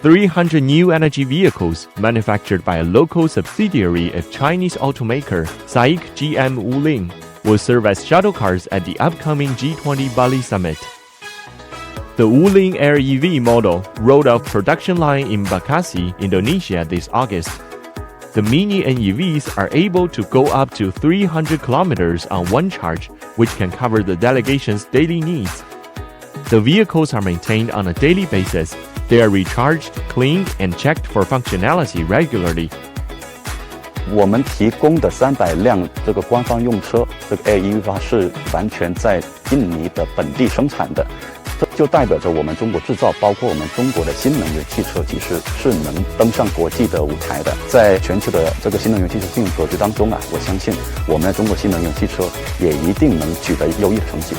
300 new energy vehicles manufactured by a local subsidiary of Chinese automaker Saic-G eM-wooling will serve as shuttle cars at the upcoming G20 Bali summit. The Wooling Air EV model rolled off production line in Bekasi, Indonesia this August. The mini NEVs are able to go up to 300 kilometers on one charge, which can cover the delegation's daily needs. The vehicles are maintained on a daily basis. They are recharged, cleaned, and checked for functionality regularly. 我们提供的300辆这个官方用车，这个 AEV 是完全在印尼的本地生产的，这就代表着我们中国制造，包括我们中国的新能源汽车，其实是能登上国际的舞台的。在全球的这个新能源汽车竞争格局当中啊，我相信我们的中国新能源汽车也一定能取得优异的成绩。